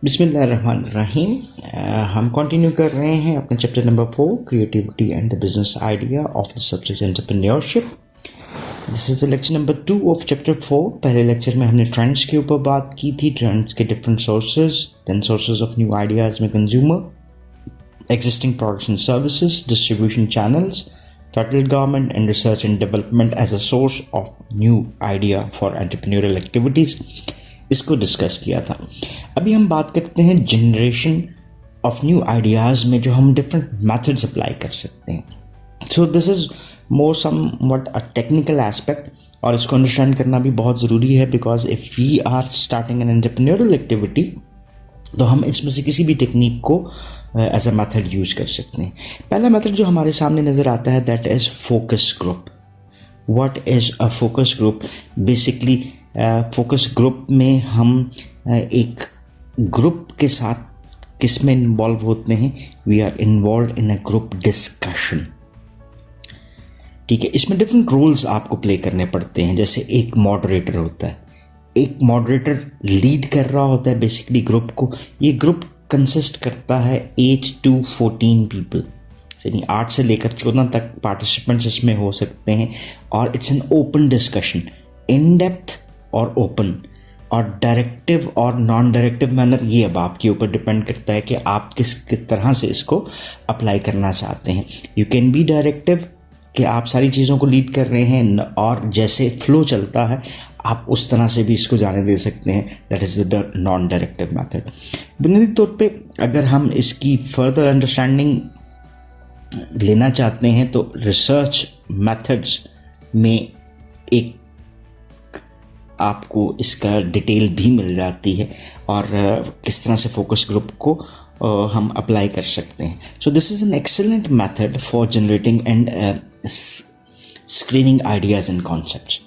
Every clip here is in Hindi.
बिस्मिल्लाहिर्रहमानिर्रहीम। हम कंटिन्यू कर रहे हैं अपने chapter number 4 creativity and the business idea of the subject entrepreneurship. This is the lecture number 2 of chapter 4। पहले लेक्चर में हमने ट्रेंड्स के ऊपर बात की थी, ट्रेंड्स के different sources, then sources of new ideas में consumer, existing products and services, distribution channels, federal government, and research and development as a source of new idea for entrepreneurial activities। इसको डिस्कस किया था। अभी हम बात करते हैं जनरेशन ऑफ न्यू आइडियाज़ में जो हम डिफरेंट मेथड्स अप्लाई कर सकते हैं। So this is more somewhat a technical aspect, और इसको अंडरस्टैंड करना भी बहुत ज़रूरी है, because if we are starting an entrepreneurial activity तो हम इसमें से किसी भी टेक्निक को एज अ मेथड यूज कर सकते हैं। पहला मेथड जो हमारे सामने नज़र आता है that is focus group. What is a focus group? Basically focus group में हम एक ग्रुप के साथ किस में इन्वॉल्व होते हैं? We are involve in a group discussion. ठीक है, इसमें डिफरेंट रोल्स आपको प्ले करने पड़ते हैं। जैसे एक मॉडरेटर होता है, एक मॉडरेटर लीड कर रहा होता है बेसिकली ग्रुप को। ये ग्रुप कंसिस्ट करता है 8 to 14 पीपल, यानी 8 से लेकर 14 तक पार्टिसिपेंट्स इसमें हो सकते हैं। और it's an open discussion, in depth और ओपन, और डायरेक्टिव और नॉन डायरेक्टिव मैनर ये अब आपके ऊपर डिपेंड करता है कि आप किस तरह से इसको अप्लाई करना चाहते हैं। यू कैन बी डायरेक्टिव कि आप सारी चीज़ों को लीड कर रहे हैं और जैसे फ्लो चलता है आप उस तरह से भी इसको जाने दे सकते हैं। That is the non directive method. बुनियादी तौर पे अगर हम इसकी फर्दर अंडरस्टैंडिंग लेना चाहते हैं तो रिसर्च मेथड्स में एक आपको इसका डिटेल भी मिल जाती है और किस तरह से फोकस ग्रुप को हम अप्लाई कर सकते हैं। So this is an excellent method for generating and screening ideas and concepts.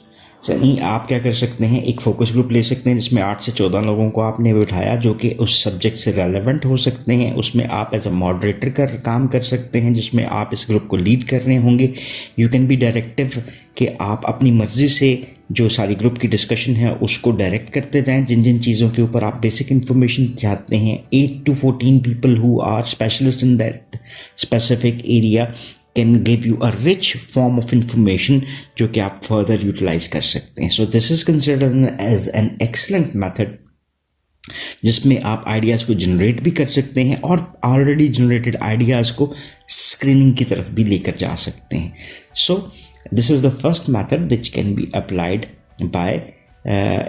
यानी आप क्या कर सकते हैं, एक फोकस ग्रुप ले सकते हैं जिसमें 8 से 14 लोगों को आपने बिठाया जो कि उस सब्जेक्ट से रेलेवेंट हो सकते हैं। उसमें आप एज अ मॉडरेटर काम कर सकते हैं जिसमें आप इस ग्रुप को लीड कर रहे होंगे। यू कैन बी डायरेक्टिव कि आप अपनी मर्जी से जो सारी ग्रुप की डिस्कशन है उसको डायरेक्ट करते जाएं, जिन जिन चीज़ों के ऊपर आप बेसिक इन्फॉर्मेशन चाहते हैं। 8 to 14 people who are specialist in that specific area can give you a rich form of information जो कि आप further utilize कर सकते हैं। So this is considered as an excellent method जिसमें आप आइडियाज़ को जनरेट भी कर सकते हैं और ऑलरेडी जनरेटेड आइडियाज़ को स्क्रीनिंग की तरफ भी लेकर जा सकते हैं। So this is the first method which can be applied by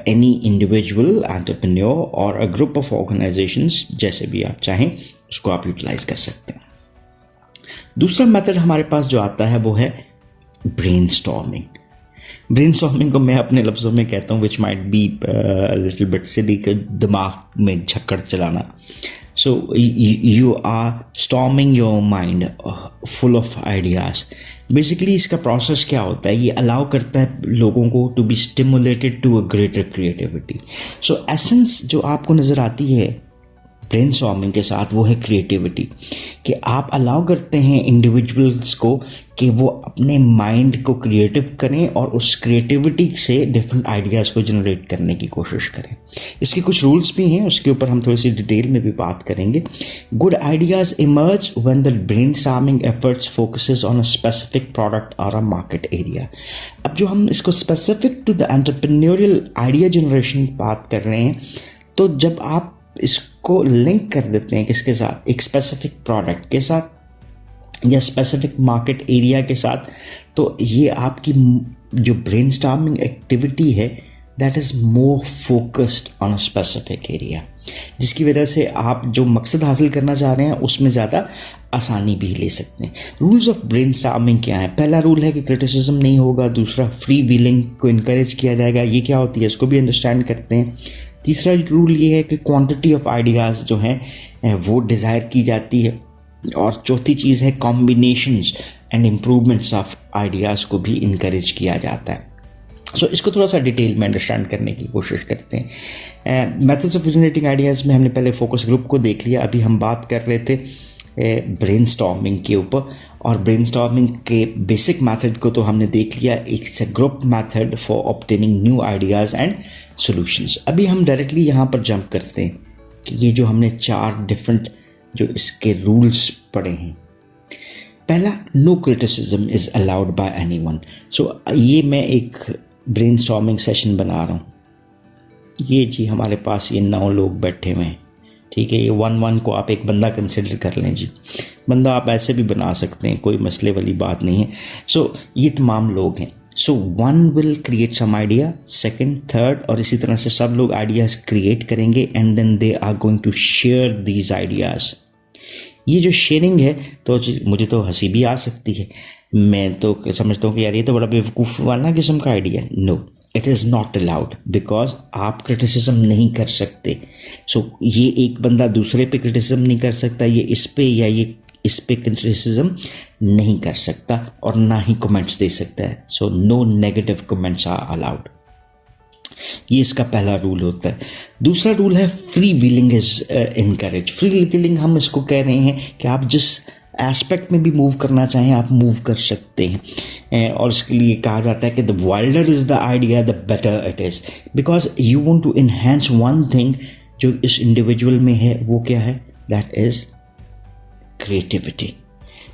any individual entrepreneur or a group of organizations, जैसे भी आप चाहें उसको आप यूटिलाइज कर सकते हैं। दूसरा मेथड हमारे पास जो आता है वो है ब्रेनस्टॉर्मिंग। ब्रेनस्टॉर्मिंग को मैं अपने लफ्ज़ों में कहता हूँ which might be little bit silly, के दिमाग में झक्कड़ चलाना। So you are storming your mind full of ideas. Basically इसका प्रोसेस क्या होता है, ये अलाउ करता है लोगों को to be stimulated to a greater creativity. So essence जो आपको नज़र आती है ब्रेनस्टॉर्मिंग के साथ वो है क्रिएटिविटी, कि आप अलाउ करते हैं इंडिविजुअल्स को कि वो अपने माइंड को क्रिएटिव करें और उस क्रिएटिविटी से डिफरेंट आइडियाज़ को जनरेट करने की कोशिश करें। इसके कुछ रूल्स भी हैं, उसके ऊपर हम थोड़ी सी डिटेल में भी बात करेंगे। Good ideas emerge when the brainstorming efforts focuses on a specific product और अ मार्केट एरिया। अब जो हम इसको specific to the entrepreneurial idea generation बात कर रहे हैं, तो जब आप इसको लिंक कर देते हैं किसके साथ, एक स्पेसिफिक प्रोडक्ट के साथ या स्पेसिफिक मार्केट एरिया के साथ, तो ये आपकी जो ब्रेनस्टॉर्मिंग एक्टिविटी है that is more focused on a specific area, जिसकी वजह से आप जो मकसद हासिल करना चाह रहे हैं उसमें ज़्यादा आसानी भी ले सकते हैं। रूल्स ऑफ ब्रेनस्टॉर्मिंग क्या है? पहला रूल है कि क्रिटिसिज्म नहीं होगा। दूसरा, फ्री विलिंग को इनकरेज किया जाएगा। ये क्या होती है इसको भी अंडरस्टैंड करते हैं। तीसरा रूल ये है कि क्वांटिटी ऑफ आइडियाज़ जो हैं वो डिज़ायर की जाती है। और चौथी चीज़ है combinations and improvements of ideas को भी इनकरेज किया जाता है। सो इसको थोड़ा सा डिटेल में अंडरस्टैंड करने की कोशिश करते हैं। मेथड्स ऑफ जनरेटिंग आइडियाज़ में हमने पहले फोकस ग्रुप को देख लिया। अभी हम बात कर रहे थे ब्रेनस्टॉर्मिंग के ऊपर, और ब्रेनस्टॉर्मिंग के बेसिक मेथड को तो हमने देख लिया। It's a group method for obtaining new ideas and solutions. अभी हम डायरेक्टली यहाँ पर जंप करते हैं कि ये जो हमने 4 डिफरेंट जो इसके रूल्स पढ़े हैं, पहला, no criticism is allowed by anyone. So ये मैं एक ब्रेनस्टॉर्मिंग सेशन बना रहा हूँ, ये जी हमारे पास ये 9 लोग बैठे हुए हैं, ठीक है, ये 1-1 को आप एक बंदा कंसिडर कर लें जी, बंदा आप ऐसे भी बना सकते हैं, कोई मसले वाली बात नहीं है। सो ये तमाम लोग हैं। So 1 will create some idea, 2nd, 3rd, और इसी तरह से सब लोग आइडियाज़ क्रिएट करेंगे and then they are going to share these ideas. ये जो शेयरिंग है, तो मुझे तो हंसी भी आ सकती है, मैं तो समझता हूँ कि यार ये तो बड़ा बेवकूफ़ वाला किस्म का idea. No, it is not allowed, because आप क्रिटिसिज्म नहीं कर सकते। सो ये एक बंदा दूसरे पे क्रिटिसिज्म नहीं कर सकता, ये इस पे या ये इस पे क्रिटिसिज्म नहीं कर सकता, और ना ही कमेंट्स दे सकता है। So no negative comments are allowed. ये इसका पहला रूल होता है। दूसरा रूल है free willing is encourage. Free willing हम इसको कह रहे हैं कि आप जिस एस्पेक्ट में भी मूव करना चाहें आप मूव कर सकते हैं, और इसके लिए कहा जाता है कि the wilder is the idea the better it is, because you want to enhance one thing जो इस इंडिविजुअल में है, वो क्या है, दैट इज क्रिएटिविटी।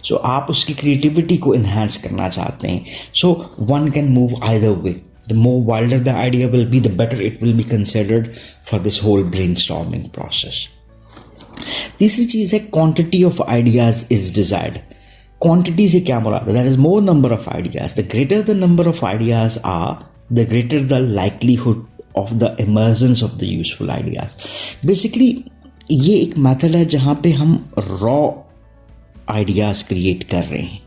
सो आप उसकी क्रिएटिविटी को इन्हेंस करना चाहते हैं। So one can move either way. The more wilder the idea will be, the better it will be considered for this whole brainstorming process. तीसरी चीज़ है quantity of ideas is desired. Quantity से क्या मुराद है? That is more number of ideas. The greater the number of ideas are, the greater the likelihood of the emergence of the useful ideas. Basically ये एक मेथड है जहाँ पे हम raw ideas create कर रहे हैं।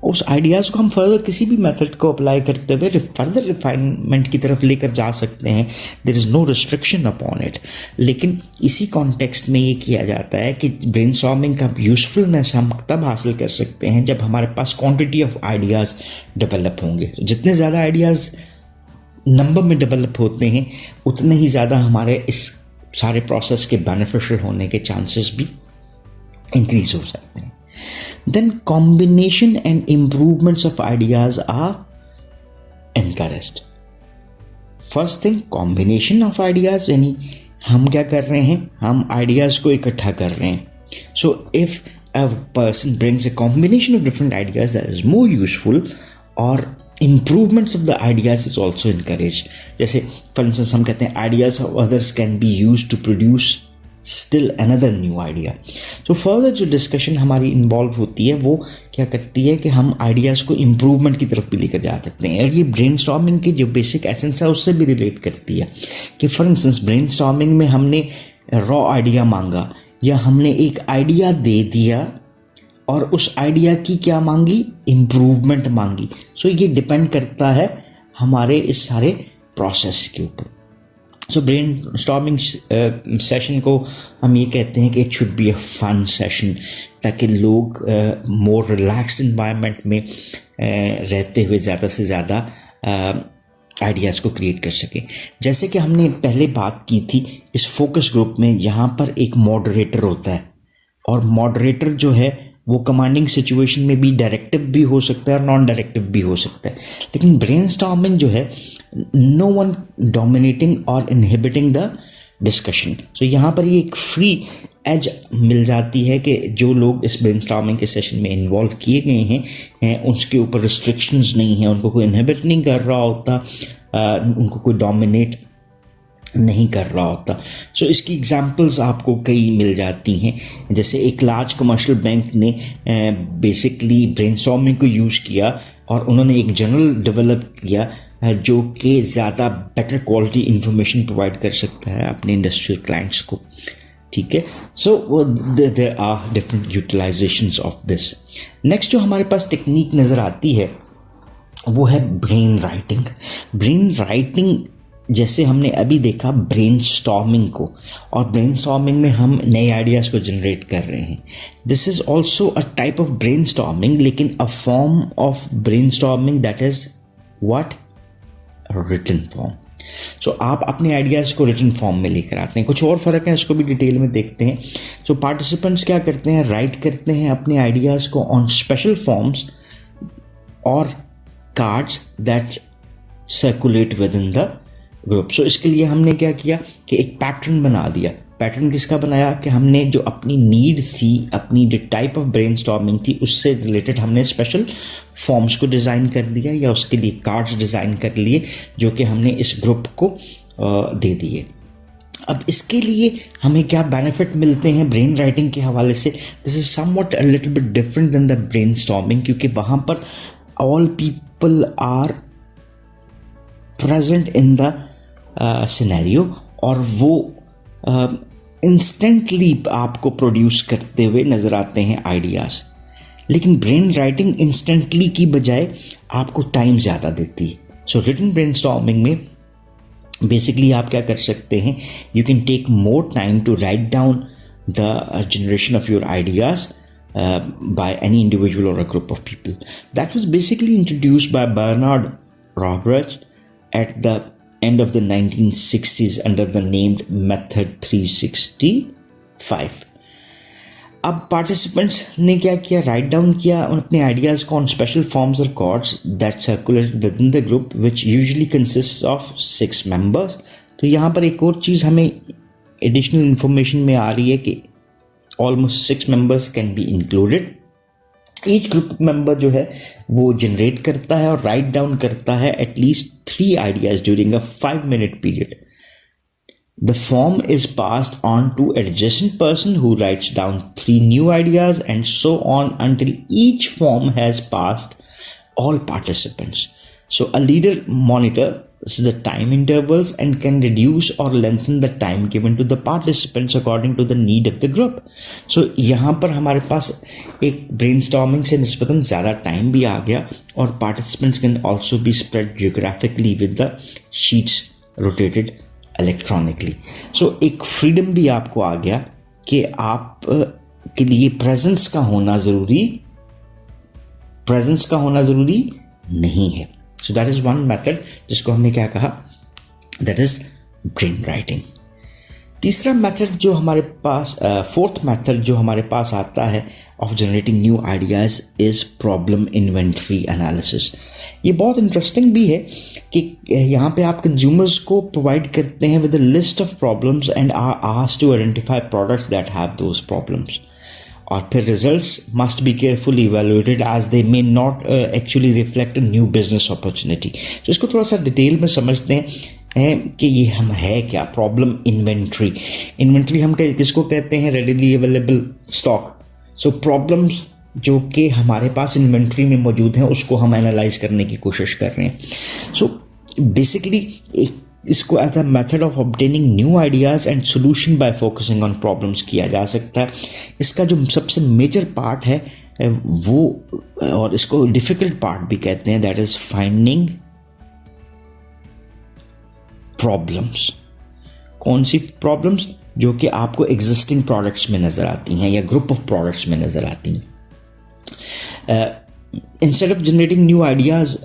उस आइडियाज़ को हम फर्दर किसी भी मेथड को अप्लाई करते हुए फर्दर रिफाइनमेंट की तरफ लेकर जा सकते हैं। There is no restriction upon it. लेकिन इसी कॉन्टेक्स्ट में ये किया जाता है कि ब्रेनस्टॉर्मिंग का यूजफुलनेस हम तब हासिल कर सकते हैं जब हमारे पास क्वांटिटी ऑफ आइडियाज़ डेवलप होंगे। जितने ज़्यादा आइडियाज़ नंबर में डेवलप होते हैं उतने ही ज़्यादा हमारे इस सारे प्रोसेस के बेनिफिशियल होने के चांसेस भी इंक्रीज हो सकते हैं। Then combination and improvements of ideas are encouraged. First thing, combination of ideas, यानी हम क्या कर रहे हैं, हम ideas को इकट्ठा कर रहे हैं। So if a person brings a combination of different ideas, that is more useful, or improvements of the ideas is also encouraged. जैसे for instance हम कहते हैं ideas of others can be used to produce still another new idea. So further जो डिस्कशन हमारी इन्वॉल्व होती है वो क्या करती है कि हम आइडियाज़ को इम्प्रूवमेंट की तरफ भी लेकर जा सकते हैं। और ये ब्रेनस्टॉर्मिंग की जो बेसिक एसेंस है उससे भी रिलेट करती है कि फॉर इंस्टेंस ब्रेनस्टॉर्मिंग में हमने रॉ आइडिया मांगा या हमने एक आइडिया दे दिया और उस आइडिया की क्या मांगी, इम्प्रूवमेंट मांगी। सो ये डिपेंड करता है हमारे इस सारे प्रोसेस के ऊपर। सो ब्रेनस्टॉर्मिंग सेशन को हम ये कहते हैं कि it should be a fun session, ताकि लोग मोर रिलैक्स्ड इन्वायरमेंट में रहते हुए ज़्यादा से ज़्यादा आइडियाज़ को क्रिएट कर सकें। जैसे कि हमने पहले बात की थी इस फोकस ग्रुप में, यहाँ पर एक मॉडरेटर होता है, और मॉडरेटर जो है वो कमांडिंग सिचुएशन में भी डायरेक्टिव भी हो सकता है और नॉन डायरेक्टिव भी हो सकता है। लेकिन ब्रेनस्टॉर्मिंग जो है, नो वन डोमिनेटिंग और इनहिबिटिंग द डिस्कशन। सो यहाँ पर ये एक फ्री एज मिल जाती है कि जो लोग इस ब्रेनस्टॉर्मिंग के सेशन में इन्वॉल्व किए गए हैं उसके ऊपर रिस्ट्रिक्शंस नहीं हैं, उनको कोई इनहिबिट नहीं कर रहा होता, उनको कोई डोमिनेट नहीं कर रहा होता। सो इसकी एग्जांपल्स आपको कई मिल जाती हैं। जैसे एक लार्ज कमर्शियल बैंक ने बेसिकली ब्रेनस्टॉर्मिंग को यूज़ किया और उन्होंने एक जर्नल डेवलप किया जो कि ज़्यादा बेटर क्वालिटी इंफॉर्मेशन प्रोवाइड कर सकता है अपने इंडस्ट्रियल क्लाइंट्स को। ठीक है, so there are different utilizations of this. Next जो हमारे पास टेक्निक नज़र आती है वो है ब्रेन राइटिंग। ब्रेन राइटिंग जैसे हमने अभी देखा ब्रेनस्टॉर्मिंग को, और ब्रेनस्टॉर्मिंग में हम नए आइडियाज़ को जनरेट कर रहे हैं। This is also a type of brainstorming, लेकिन a form of brainstorming that is what, written form. So आप अपने आइडियाज़ को रिटन फॉर्म में लेकर आते हैं। कुछ और फ़र्क है, इसको भी डिटेल में देखते हैं। सो पार्टिसिपेंट्स क्या करते हैं, राइट करते हैं अपने आइडियाज़ को ऑन स्पेशल फॉर्म्स और cards that circulate within the group. So इसके लिए हमने क्या किया कि एक पैटर्न बना दिया। पैटर्न किसका बनाया कि हमने जो अपनी नीड थी, अपनी जो टाइप ऑफ ब्रेनस्टॉर्मिंग थी, उससे रिलेटेड हमने स्पेशल फॉर्म्स को डिज़ाइन कर दिया या उसके लिए कार्ड्स डिज़ाइन कर लिए जो कि हमने इस ग्रुप को दे दिए। अब इसके लिए हमें क्या बेनिफिट मिलते हैं ब्रेन राइटिंग के हवाले से? This is somewhat a little bit different than the brainstorming, क्योंकि वहाँ पर all people are present in the scenario और वो इंस्टेंटली आपको प्रोड्यूस करते हुए नज़र आते हैं आइडियाज़। लेकिन ब्रेन राइटिंग इंस्टेंटली की बजाय आपको टाइम ज़्यादा देती है। सो रिटन ब्रेनस्टॉर्मिंग में बेसिकली आप क्या कर सकते हैं, you can take more time to write down the generation of your ideas by any individual or a group of people. That was basically introduced by Bernard Roberts at the end of the 1960s under the named Method 365. अब participants ने क्या किया, राइट डाउन किया अपने आइडियाज़ को ऑन स्पेशल फॉर्म्स और cords that circulated within the group which usually consist of 6 members. तो यहाँ पर एक और चीज़ हमें एडिशनल इंफॉर्मेशन में आ रही है कि almost 6 members can be included. Each group member जो है वो जनरेट करता है और राइट डाउन करता है at least 3 ideas during a 5-minute period. The form is passed on two adjacent person who rights down 3 new ideas and so on until each form has passed all participants. So a leader monitors the time intervals and can reduce or lengthen the time given to the participants according to the need of the group. So यहाँ पर हमारे पास एक brainstorming से निस्बतन ज़्यादा टाइम भी आ गया और participants can also be spread geographically with the sheets rotated electronically. So एक freedom भी आपको आ गया कि आप के लिए presence का होना ज़रूरी नहीं है। So that is one method जिसको हमने क्या कहा, that is brain writing. तीसरा मेथड जो हमारे पास, फोर्थ मेथड जो हमारे पास आता है of generating new ideas is problem inventory analysis. ये बहुत इंटरेस्टिंग भी है कि यहाँ पे आप कंज्यूमर्स को प्रोवाइड करते हैं with a list of problems and are asked to identify products that have those problems, और फिर results must be carefully evaluated as they may not actually reflect a new business opportunity. तो इसको थोड़ा सा डिटेल में समझते हैं कि ये हम है क्या प्रॉब्लम इन्वेंट्री। इन्वेंट्री हम किसको कहते हैं, रेडिली अवेलेबल स्टॉक। सो प्रॉब्लम्स जो कि हमारे पास इन्वेंट्री में मौजूद हैं उसको हम एनालाइज करने की कोशिश कर रहे हैं। सो बेसिकली इसको as a method of obtaining new ideas and solution by focusing on problems किया जा सकता है। इसका जो सबसे मेजर पार्ट है वो, और इसको डिफ़िकल्ट पार्ट भी कहते हैं, दैट इज़ फाइंडिंग प्रॉब्लम्स। कौन सी प्रॉब्लम्स? जो कि आपको एग्जिस्टिंग प्रोडक्ट्स में नज़र आती हैं या ग्रुप ऑफ प्रोडक्ट्स में नज़र आती हैं। Instead of generating new ideas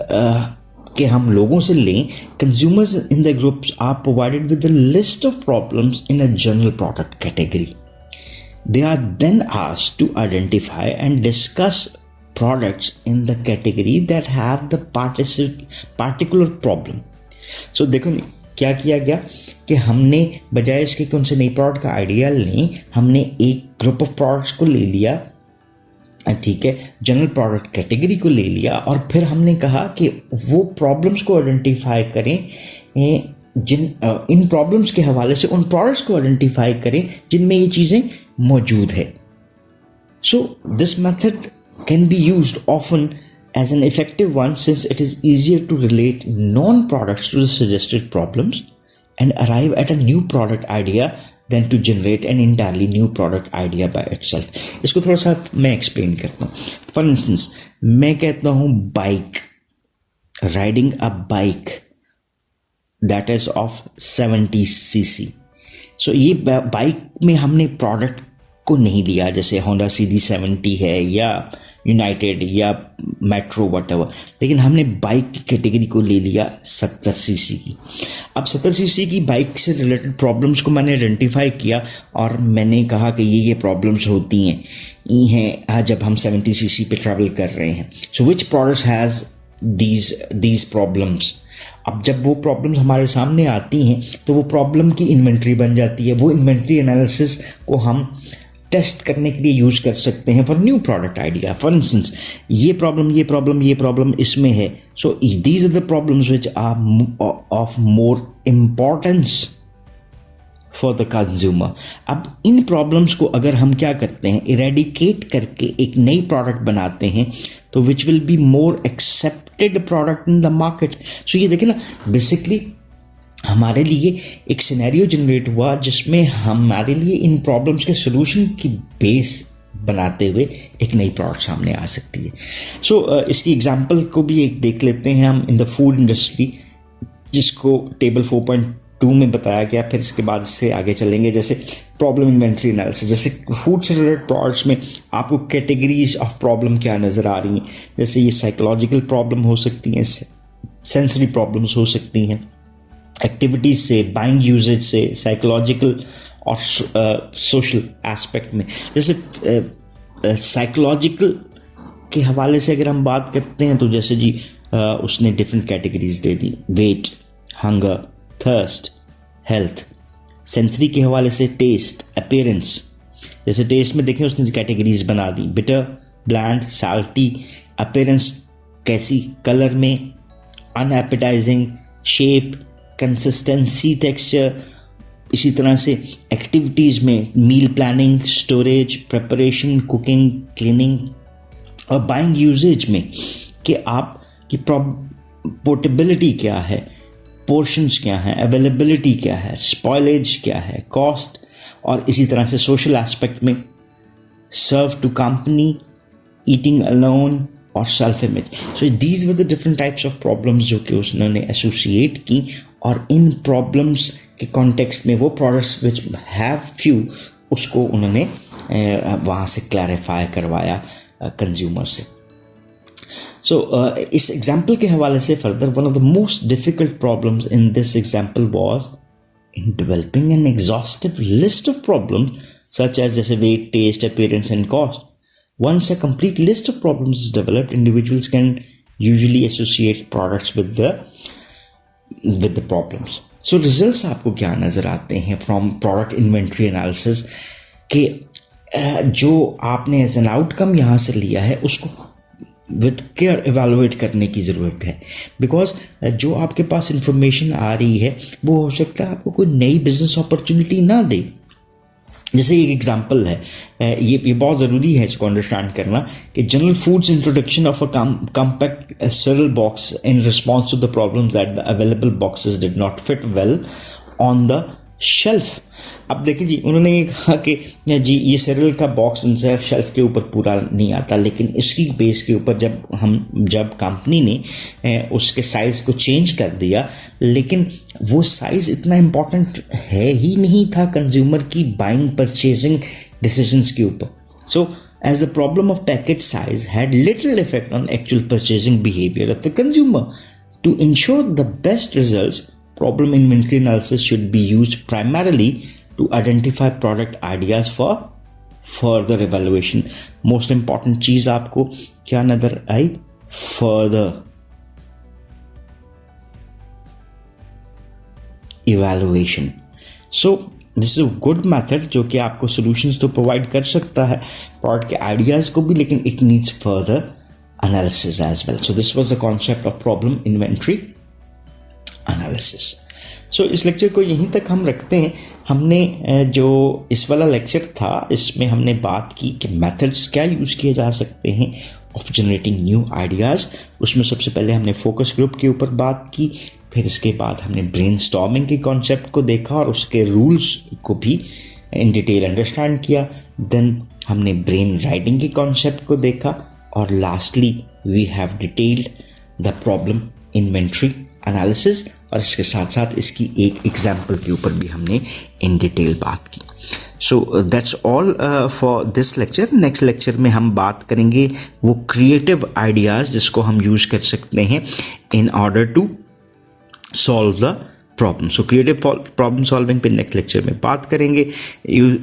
कि हम लोगों से लें, consumers in the groups are provided with a list of problems in a general product category. They are then asked to identify and discuss products in the category that have the particular problem. So देखो क्या किया गया कि हमने बजाय इसके कि उनसे नई प्रोडक्ट का आइडिया लें, हमने एक ग्रुप ऑफ प्रोडक्ट्स को ले लिया, ठीक है, जनरल प्रोडक्ट कैटेगरी को ले लिया, और फिर हमने कहा कि वो प्रॉब्लम्स को आइडेंटिफाई करें इन प्रॉब्लम्स के हवाले से उन प्रोडक्ट्स को आइडेंटिफाई करें जिनमें ये चीज़ें मौजूद है। So this method can be used often as an effective one since it is easier to relate known products to the suggested problems and arrive at a new product idea than to generate an entirely new product idea by itself. इसको थोड़ा सा मैं एक्सप्लेन करता हूँ। फॉर इंस्टेंस मैं कहता हूँ bike, riding a bike that is of 70 cc। सो ये बाइक में हमने प्रोडक्ट को नहीं लिया, जैसे होंडा CD70 है या यूनाइटेड या मेट्रो वटेवर, लेकिन हमने बाइक की कैटेगरी को ले लिया 70 cc की। अब 70 cc की बाइक से रिलेटेड प्रॉब्लम्स को मैंने आइडेंटिफाई किया और मैंने कहा कि ये प्रॉब्लम्स होती हैं जब हम 70 cc पे ट्रैवल कर रहे हैं। So which products has these problems. अब जब वो प्रॉब्लम्स हमारे सामने आती हैं तो वो प्रॉब्लम की इन्वेंट्री बन जाती है। वो इन्वेंट्री एनालिसिस को हम टेस्ट करने के लिए यूज़ कर सकते हैं for new product idea. For instance, ये प्रॉब्लम इसमें है, so these are the problems which are of more importance for the consumer. अब इन प्रॉब्लम्स को अगर हम क्या करते हैं, इरेडिकेट करके एक नई प्रोडक्ट बनाते हैं, तो which will be more accepted product in the market. So ये देखिए ना, बेसिकली हमारे लिए एक सिनेरियो जनरेट हुआ जिसमें हमारे लिए इन प्रॉब्लम्स के सोल्यूशन की बेस बनाते हुए एक नई प्रोडक्ट सामने आ सकती है। सो इसकी एग्जांपल को भी एक देख लेते हैं हम इन द फूड इंडस्ट्री, जिसको टेबल 4.2 में बताया गया। फिर इसके बाद इससे आगे चलेंगे, जैसे प्रॉब्लम इन्वेंट्री एनालिसिस। जैसे फूड से रिलेटेड प्रोडक्ट्स में आपको कैटेगरीज ऑफ प्रॉब्लम क्या नज़र आ रही हैं, जैसे ये साइकोलॉजिकल प्रॉब्लम हो सकती हैं, सेंसरी प्रॉब्लम्स हो सकती हैं, एक्टिविटीज़ से, बाइंग यूजेज से, साइकोलॉजिकल और सोशल एस्पेक्ट में। जैसे साइकोलॉजिकल के हवाले से अगर हम बात करते हैं तो जैसे जी उसने डिफरेंट कैटेगरीज दे दी, weight, hunger, thirst, health. Sensory के हवाले से टेस्ट, अपीयरेंस। जैसे टेस्ट में देखें उसने कैटेगरीज बना दी, बिटर, ब्लैंड, साल्टी। अपीयरेंस कैसी, कलर में, अनएपेटाइजिंग, शेप, कंसिस्टेंसी, टेक्सचर। इसी तरह से एक्टिविटीज़ में meal planning, storage, preparation, cooking, cleaning. और बाइंग यूजेज में कि आप की पोर्टेबिलिटी क्या है, पोर्शंस क्या हैं, अवेलेबिलिटी क्या है, स्पॉइलेज क्या है, कॉस्ट। और इसी तरह से सोशल एस्पेक्ट में सर्व टू कंपनी, ईटिंग अलोन और self image. So these were the different types of problems जो कि उन्होंने एसोसिएट की, और इन प्रॉब्लम्स के कॉन्टेक्स्ट में वो प्रोडक्ट्स विच हैव फ्यू, उसको उन्होंने वहाँ से क्लैरिफाई करवाया कंज्यूमर से। सो इस एग्जाम्पल के हवाले से further, one of the most difficult problems in this example was in developing an exhaustive list of problems such as जैसे weight, taste, appearance and cost. Once a complete list of problems is developed, individuals can usually associate products with the problems. So results आपको क्या नज़र आते हैं from product inventory analysis कि जो आपने एज एन आउटकम यहाँ से लिया है उसको विद केयर इवेलुएट करने की ज़रूरत है। बिकॉज जो आपके पास इंफॉर्मेशन आ रही है वो हो सकता है आपको कोई नई बिजनेस अपॉर्चुनिटी ना दे। जैसे एक एग्जांपल है, ये बहुत ज़रूरी है इसको अंडरस्टैंड करना कि General Foods introduction of a compact cereal box in response to the problems that the available boxes did not fit well on the shelf. अब देखिए जी, उन्होंने ये कहा कि जी ये cereal का बॉक्स उनसे शेल्फ के ऊपर पूरा नहीं आता, लेकिन इसकी बेस के ऊपर जब कंपनी ने उसके साइज़ को चेंज कर दिया, लेकिन वो साइज़ इतना इम्पॉर्टेंट है ही नहीं था कंज्यूमर की बाइंग परचेजिंग डिसीजंस के ऊपर। सो as the problem of package size had little effect on actual purchasing behavior of the consumer. To ensure the best results, problem inventory analysis should be used primarily to identify product ideas for further evaluation. Most important चीज़ आपको क्या नज़र आई? Further evaluation. So this is a good method जो कि आपको सॉल्यूशंस तो प्रोवाइड कर सकता है प्रोडक्ट के आइडियाज़ को भी, लेकिन it needs further analysis as well. So this was the concept of problem inventory analysis. So इस लेक्चर को यहीं तक हम रखते हैं। हमने जो इस वाला लेक्चर था इसमें हमने बात की कि मेथड्स क्या यूज़ किए जा सकते हैं ऑफ जनरेटिंग न्यू आइडियाज़। उसमें सबसे पहले हमने फोकस ग्रुप के ऊपर बात की, फिर इसके बाद हमने ब्रेनस्टॉर्मिंग के कॉन्सेप्ट को देखा और उसके रूल्स को भी इन डिटेल अंडरस्टैंड किया। देन हमने ब्रेन राइटिंग के कॉन्सेप्ट को देखा, और lastly we have detailed the problem inventory analysis, और इसके साथ साथ इसकी एक एग्जाम्पल के ऊपर भी हमने इन डिटेल बात की। So that's all for this lecture. Next lecture में हम बात करेंगे वो क्रिएटिव आइडियाज़ जिसको हम यूज़ कर सकते हैं in order to solve the problem. So creative problem solving पे नेक्स्ट लेक्चर में बात करेंगे.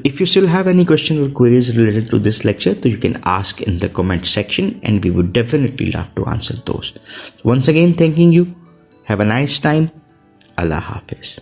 If you still have any question और queries related to this lecture, तो you can ask in the comment section and we would definitely love to answer those. Once again thanking you. Have a nice time. अल्लाह हाफिज.